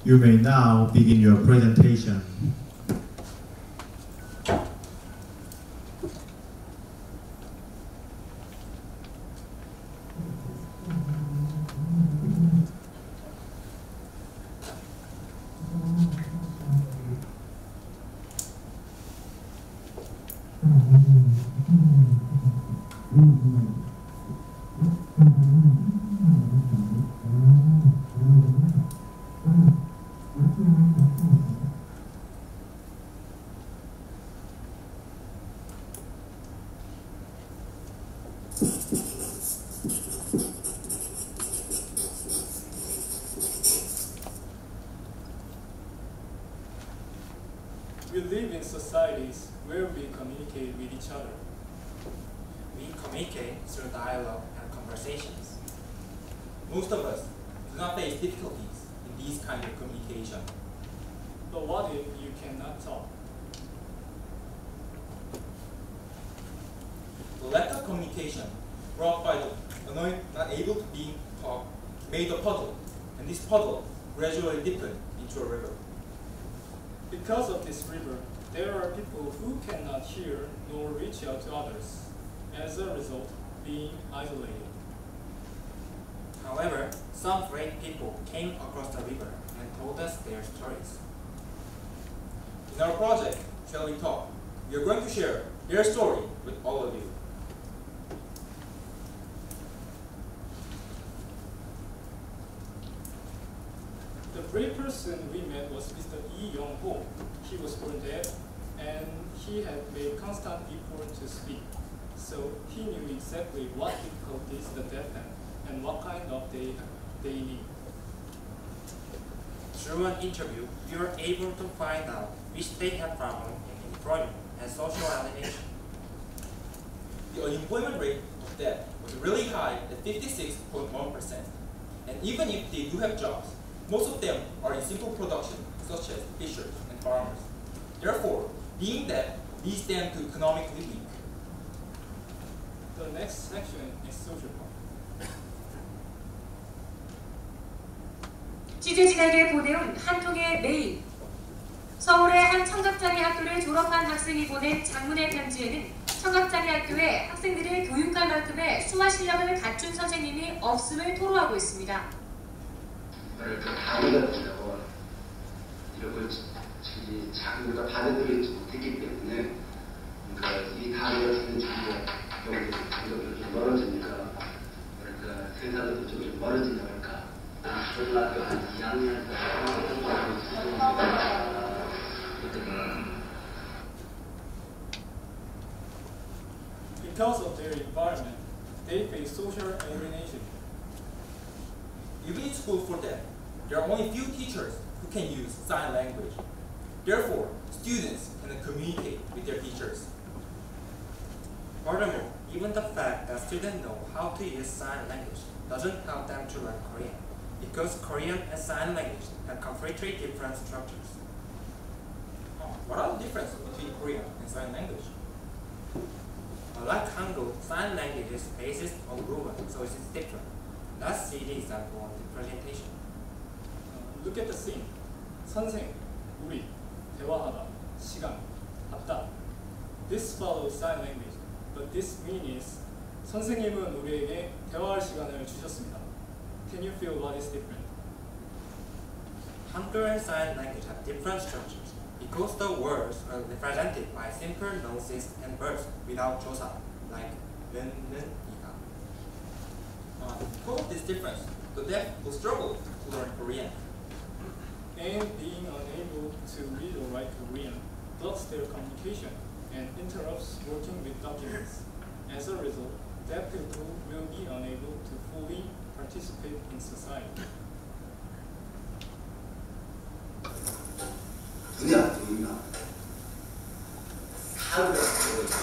You may now begin your presentation. We live in societies where we communicate with each other. We communicate through dialogue and conversations. Most of us do not face difficulties in these kinds of communication. But what if you cannot talk? The lack of communication brought by the annoying not able to be talk made a puddle, and this puddle gradually deepened into a river. Because of this river, there are people who cannot hear nor reach out to others, as a result, being isolated. However, some great people came across the river and told us their stories. In our project, Shall We Talk, we are going to share their story with all of you. The brave person we met was Mr. Lee Young-ho. He was born deaf, and he had made constant effort to speak. So he knew exactly what difficulties the deaf have and what kind of they need. Through an interview, we were able to find out which they had problem in employment and social alienation. The unemployment rate of deaf was really high at 56.1%. And even if they do have jobs, most of them are in simple production, such as fishers and farmers. Therefore, being deaf leads them to economically weak. The next section is social part. 취재진에게 보내온 한 통의 메일. 서울의 한 청각장애 학교를 졸업한 학생이 보낸 장문의 편지에는 청각장애 학교에 학생들을 교육할 만큼의 수화 실력을 갖춘 선생님이 없음을 토로하고 있습니다. 강의가 된다고 이런 걸 자기가 받아들이지 못했기 때문에 이 강의가 되는 경우가 좀 멀어지니까 세상에도 좀 멀어진다 할까. 초등학교 한 2학년 Because of their environment, they face social alienation. Even in school for them, there are only few teachers who can use sign language. Therefore, students cannot communicate with their teachers. Furthermore, even the fact that students know how to use sign language doesn't help them to learn Korean, because Korean and sign language have completely different structures. What are the differences between Korean and sign language? Like Hangul, sign language is based on rule, so it is different. Let's see the example on the presentation. Look at the scene. 선생, 우리, 대화하다, 시간, 받다. This follows sign language, but this means 선생님은 우리에게 대화할 시간을 주셨습니다. Can you feel what is different? Hangul and sign language have different structures because the words are represented by simple noses and verbs without josa, like 는, 이가. Because of this difference, the deaf will struggle to learn Korean. And being unable to read or write Korean blocks their communication and interrupts working with documents. As a result, deaf people will be unable to fully participate in society. 눈이 안 보이나? 하루가 멀어지고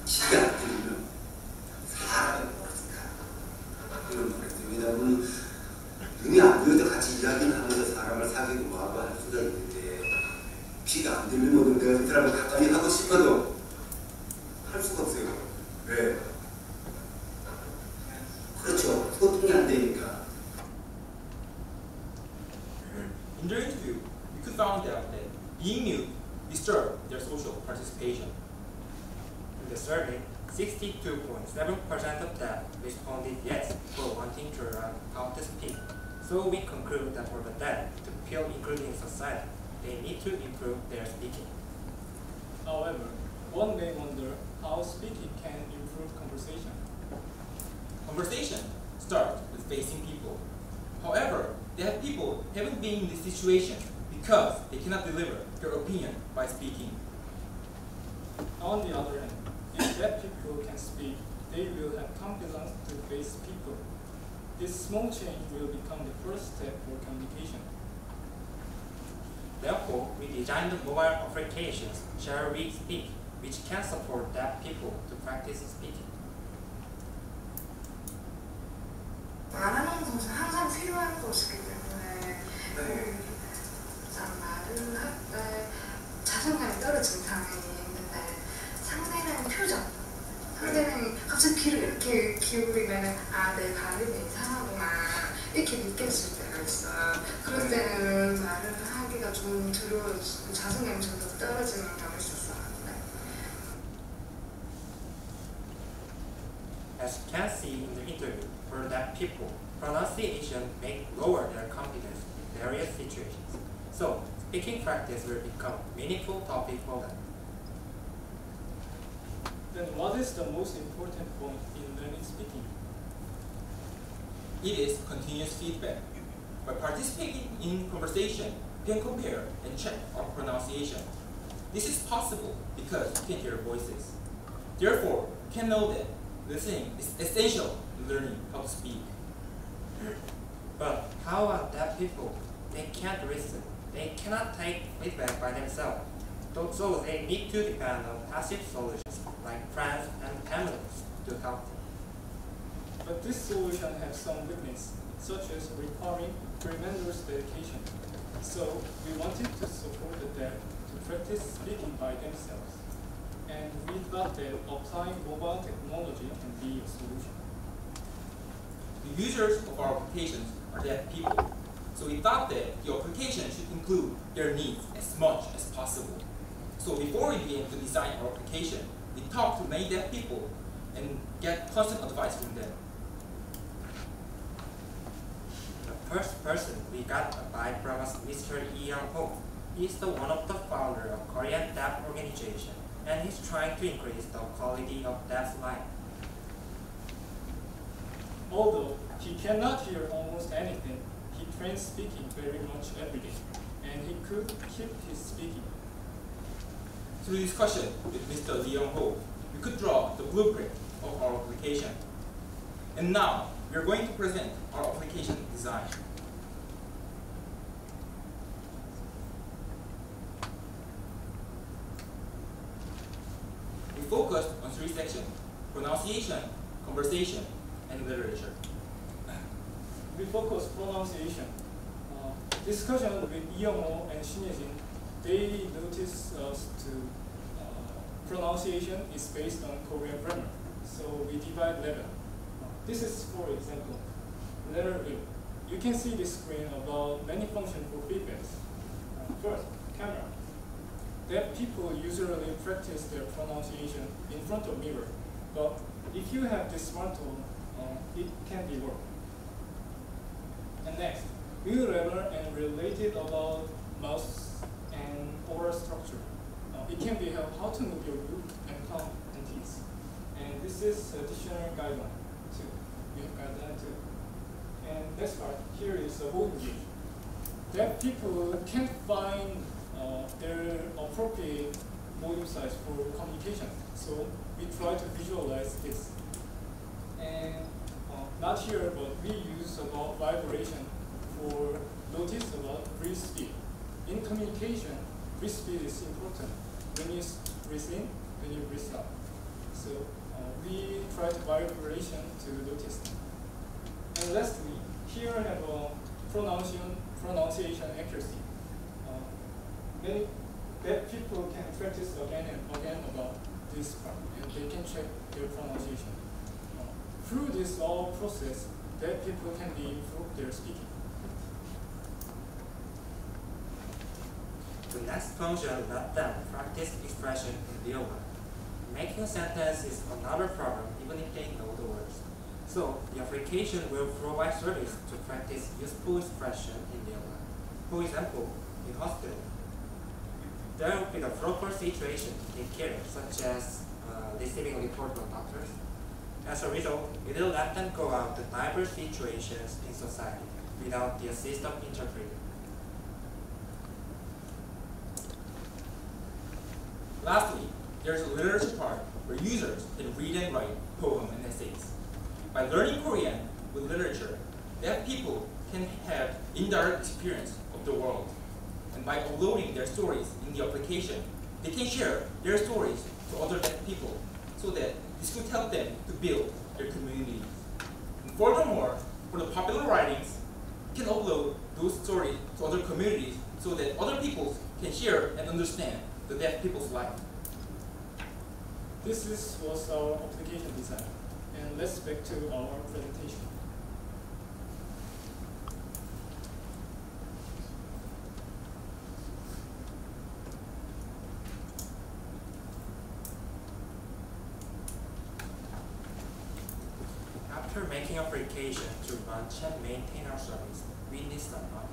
길이 안 보이면 사람이 멀어진다. 그런 말이죠. 왜냐하면 눈이 안 보여도 같이 이야기를 하면서 사람을 사귀고 뭐하고 할 수가 있는데 귀가 안 들리면 내가 이 사람을 가까이 하고 싶어도 할 수가 없어요. 왜? 그렇죠. 소통이 안 되니까. their interview, we could find out that being mute disturbed their social participation. In the survey, 62.7% of them responded yes for wanting to learn how to speak. So we conclude that for the deaf to feel included in society, they need to improve their speaking. However, one may wonder how speaking can improve conversation. Conversation starts with facing people. However, deaf people haven't been in this situation because they cannot deliver their opinion by speaking. On the other hand, if deaf people can speak, they will have confidence to face people. This small change will become the first step for communication. Therefore, we designed mobile applications, Shall We Speak, which can support deaf people to practice speaking. 말하는 것은 항상 필요한 것이기 때문에 말을 할 때 자존감이 떨어지면 당연히 있는데 상대방의 표정, 상대방이 갑자기 귀를 이렇게 기울이면 내 발음이 이상하구나 이렇게 느껴질 때가 있어요. 그럴 때는 말을 하기가 좀 두려워지고 자존감이 좀 더 떨어지는 경우가 있었어요. As you can see in the interview, for deaf people, pronunciation may lower their confidence in various situations. So, speaking practice will become a meaningful topic for them. Then what is the most important point in learning speaking? It is continuous feedback. By participating in conversation, you can compare and check our pronunciation. This is possible because you can hear voices. Therefore, you can know that listening is essential in learning how to speak. But how are deaf people? They can't listen. They cannot take feedback by themselves. So they need to depend on passive solutions like friends and families to help them. But this solution has some weakness, such as requiring tremendous dedication. So we wanted to support the deaf to practice speaking by themselves. And we thought that applying mobile technology can be a solution. The users of our applications are deaf people, so we thought that the application should include their needs as much as possible. So before we began to design our application, we talked to many deaf people and get constant advice from them. The first person we got advice from was Mr. Lee Young-ho. He's the one of the founder of Korean Deaf Organization, and he's trying to increase the quality of deaf life. Although he cannot hear almost anything, he trains speaking very much every day, and he could keep his speaking. Through discussion with Mr. Lee Young-ho, we could draw the blueprint of our application. And now, we are going to present our application design. We focused on three sections: pronunciation, conversation, and literature. We focus pronunciation. Discussion with Lee Young-ho and Shin Ye-jin, they noticed us to pronunciation is based on Korean grammar. So we divide letter. This is, for example, letter A. You can see this screen about many functions for feedbacks. First, camera. Deaf people usually practice their pronunciation in front of mirror, but if you have this smartphone, it can be worked. And next, view letter and related about mouth and oral structure. It can be help how to move your root and tongue and teeth. And this is a dictionary guideline too. We have guideline too. And next part, here is a whole gauge. Deaf people can't find their appropriate volume size for communication. So we try to visualize this. And not here, but we use about vibration for notice about breathe speed. In communication, breathe speed is important. When you breathe in, when you breathe out. So we try to vibration to notice. And lastly, here I have a pronunciation accuracy. Many deaf people can practice again and again about this part, and they can check their pronunciation. Through this all process, deaf people can improve their speaking. The next function let them practice expression in real life. Making a sentence is another problem even if they know the words. So the application will provide service to practice useful expression in real life. For example, in hospital, there will be the proper situation in care, such as receiving a report from doctors. As a result, it will let them go out to diverse situations in society without the assist of interpreter. Lastly, there's a literature part where users can read and write poems and essays. By learning Korean with literature, deaf people can have indirect experience of the world. And by uploading their stories in the application, they can share their stories to other deaf people so that this could help them to build their communities. And furthermore, for the popular writings, you can upload those stories to other communities so that other people can share and understand the deaf people's life. This was our application design. And let's back to our presentation. After making application to launch and maintain our service, we need some money.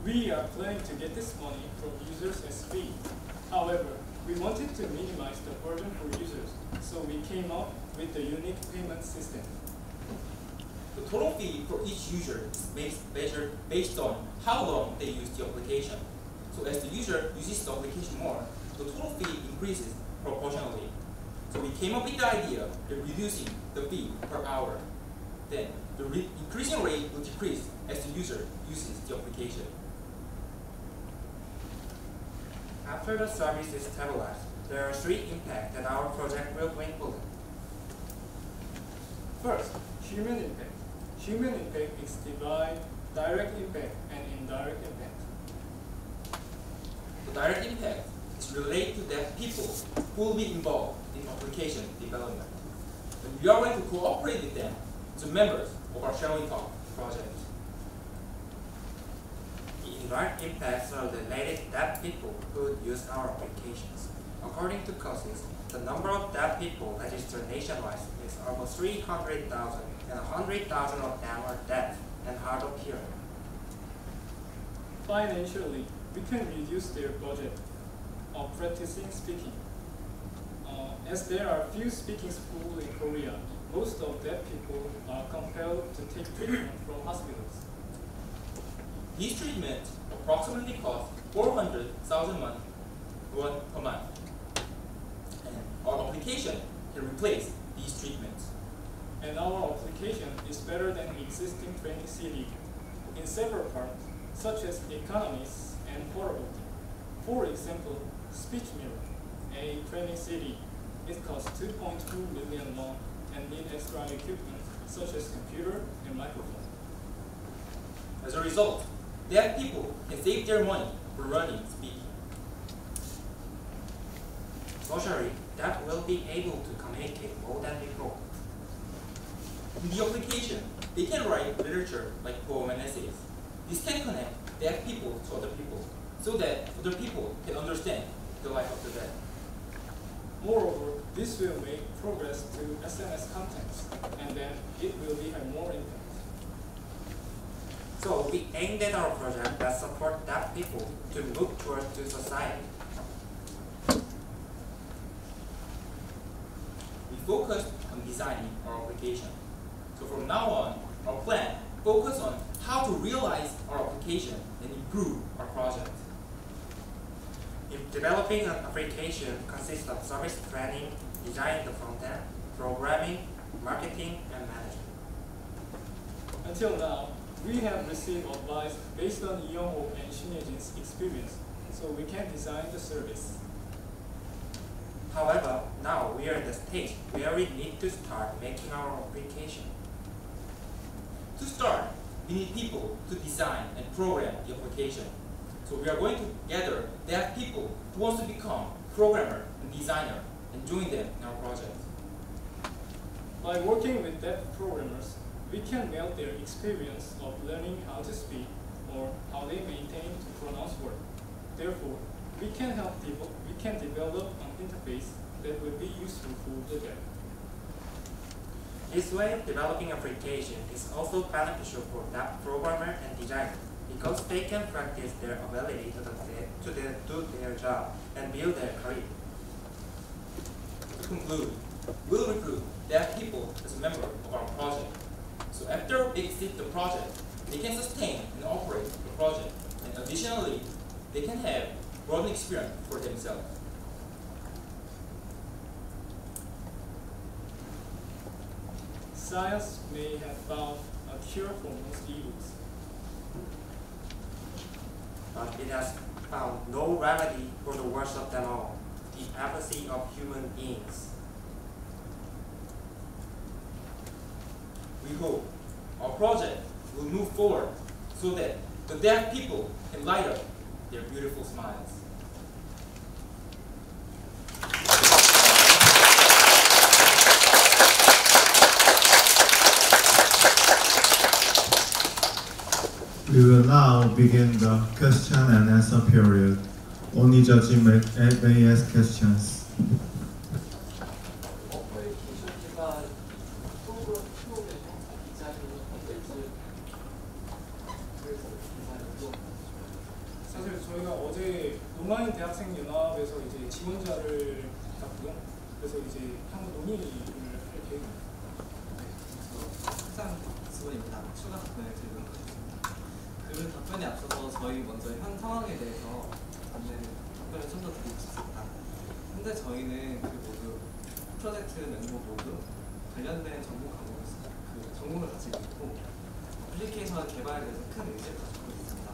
We are planning to get this money from users as fee. However, we wanted to minimize the burden for users, so we came up with a unique payment system. The total fee for each user is measured based on how long they use the application. So as the user uses the application more, the total fee increases proportionally. So we came up with the idea of reducing the fee per hour. Then the increasing rate will decrease as the user uses the application. After the service is stabilized, there are 3 impacts that our project will bring forward. First, human impact. Human impact is divided direct impact and indirect impact. The direct impact is related to deaf people who will be involved in application development. And we are going to cooperate with them as members of our Shall We Talk project. The indirect impacts are related to deaf people who use our applications. According to COSIS, the number of deaf people registered nationwide is almost 300,000, and 100,000 of them are deaf and hard of hearing. Financially, we can reduce their budget of practicing speaking. As there are few speaking schools in Korea, most of deaf people are compelled to take treatment from hospitals. These treatments approximately cost 400,000 won per month. And our application can replace these treatments. And our application is better than existing training CD in several parts, such as economies and portability. For example, Speech Mirror, a training CD, it costs 2.2 million won and need extra equipment such as computer and microphone. As a result, deaf people can save their money for learning speaking. Socially, deaf will be able to communicate more than before. In the application, they can write literature like poems and essays. This can connect deaf people to other people so that other people can understand the life of the deaf. Moreover, this will make progress to SMS contents, and then it will have more impact. So we aimed at our project that support deaf people to move towards to society. We focused on designing our application. So from now on, our plan focuses on how to realize our application and improve our project. If developing an application consists of service planning, designing the front end, programming, marketing, and management. Until now, we have received advice based on Yoho and Shinejin's experience, so we can design the service. However, now we are at the stage where we need to start making our application. To start, we need people to design and program the application. So we are going to gather deaf people who want to become programmer and designer and join them in our project. By working with deaf programmers, we can meld their experience of learning how to speak or how they maintain to pronounce words. Therefore, we can develop an interface that will be useful for the deaf. This way, developing application is also beneficial for deaf programmer and designer because they can practice their ability to do their job and build their career. To conclude, we'll recruit deaf people as a member of our project. So after they exit the project, they can sustain and operate the project, and additionally, they can have broadened experience for themselves. Science may have found a cure for most evils, But it has found no remedy for the worst of them all, the apathy of human beings. We hope our project will move forward so that the deaf people can light up their beautiful smiles. We will now begin the question and answer period. Only judge may ask questions. 사실 저희가 어제 농아인 대학생 연합에서 이제 지원자를 받았고요. 그래서 이제 한번 논의를 할 계획입니다. 항상 수고입니다. 추가 답변을 드리도록 하겠습니다. 그 답변에 앞서서 저희 먼저 현 상황에 대해서 답변을 좀 더 드리고 싶습니다. 현재 저희는 그 모두 프로젝트 멤버 모두 관련된 전공을 가지고 있고 어플리케이션 개발에 대해서 큰 의지를 가지고 있습니다.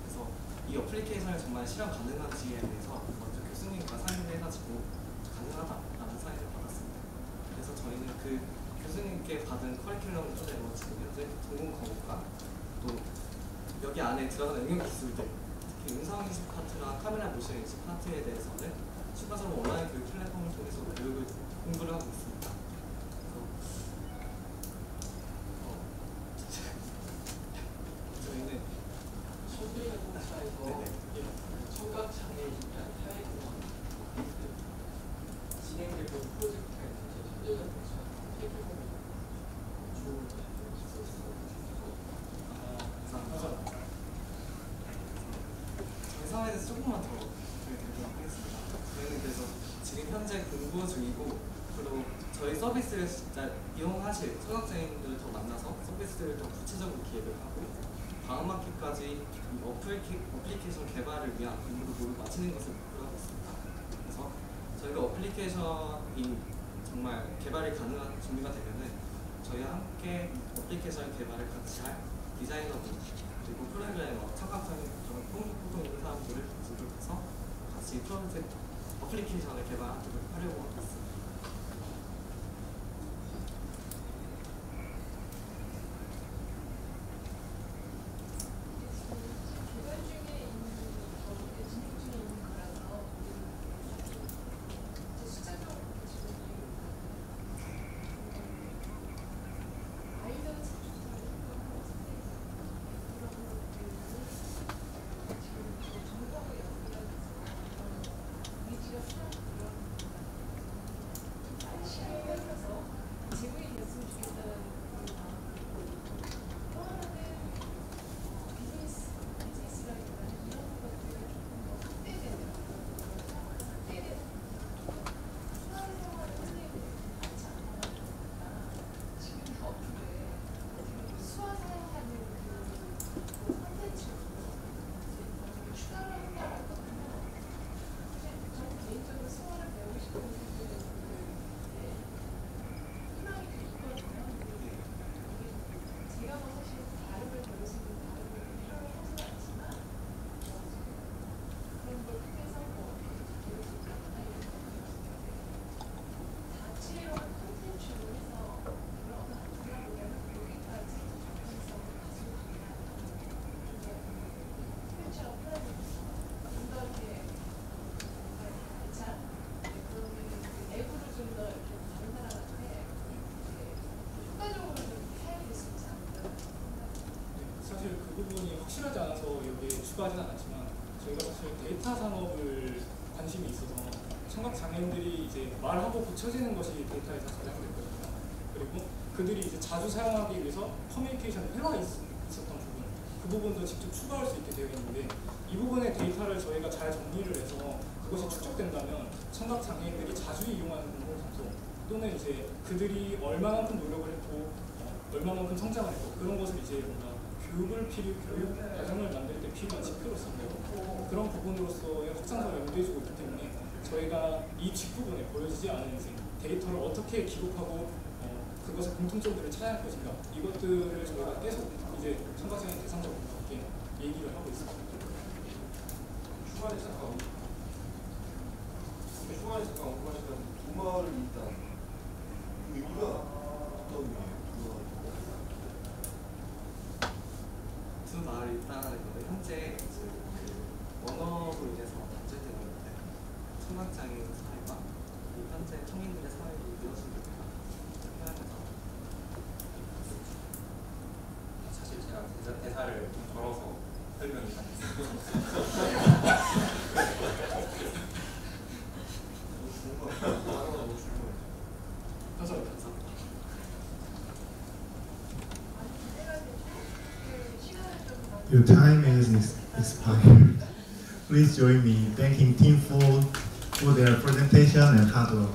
그래서 이 어플리케이션을 정말 실현 가능한지에 대해서 먼저 교수님과 상의를 해가지고 가능하다라는 사인을 받았습니다. 그래서 저희는 그 교수님께 받은 커리큘럼 토대로 지금 현재 전공 과목과 또 여기 안에 들어가는 응용 기술들, 특히 음성인식 파트랑 카메라 모션 인식 파트에 대해서는 추가적으로 온라인 교육 플랫폼을 통해서 공부를 하고 있습니다. 그래서 저희는 소비자공사에서 청각장애인이나 사회공헌 진행되고 프로젝트가 있는데 소비자공사 태교공을 주로 저희 상황에 대해서 조금만 더 드리도록 하겠습니다. 저희는 그래서 지금 현재 공부 중이고 그리고 저희 서비스를 진짜 이용하실 청각장애인들을 더 만나서 서비스를 더 구체적으로 기획을 하고 다음 학기까지 이 어플리케이션 개발을 위한 공부를 모두 마치는 것을 목표로 하고 있습니다. 그래서 저희가 어플리케이션이 정말 개발이 가능한 준비가 되면은 저희와 함께 어플리케이션 개발을 같이 할 디자이너분 그리고 프로그래머, 청각장애인 보통 있는 사람들을 조직해서 같이 프로젝트 어플리케이션을 개발하려고 하고 있습니다. 사실 그 부분이 확실하지 않아서 여기에 추가하진 않았지만 저희가 사실 데이터 산업을 관심이 있어서 청각 장애인들이 이제 말하고 고쳐지는 것이 데이터에서 저장됐거든요. 그리고 그들이 이제 자주 사용하기 위해서 커뮤니케이션 회화가 있었던 부분, 그 부분도 직접 추가할 수 있게 되어 있는데 이 부분의 데이터를 저희가 잘 정리를 해서 그것이 축적된다면 청각 장애인들이 자주 이용하는 장소 또는 이제 그들이 얼마만큼 노력을 했고 얼마만큼 성장을 했고 그런 것을 이제 뭔가 교육 과정을 만들 때 필요한 지표로서 그런 부분으로서의 확장성을 염두해주고 있기 때문에 저희가 이 뒷부분에 보여지지 않은 데이터를 어떻게 기록하고 그것의 공통점들을 찾아야 할 것인가 이것들을 저희가 계속 이제 청각장애인 대상자분들께 얘기를 하고 있습니다. 중간에 잠깐 궁금하시던 두말을 일단 의미가 어떤 의미예요? 두 말을 일단 현재 언어로 인해서 단절되는 건데 청각장애인 사회가 현재 청인들의 사회로 이어지니까 해야겠다. 사실 제가 대사를 좀 걸어서 설명이 Your time is expired. Please join me thanking Team Fold for their presentation and hard work.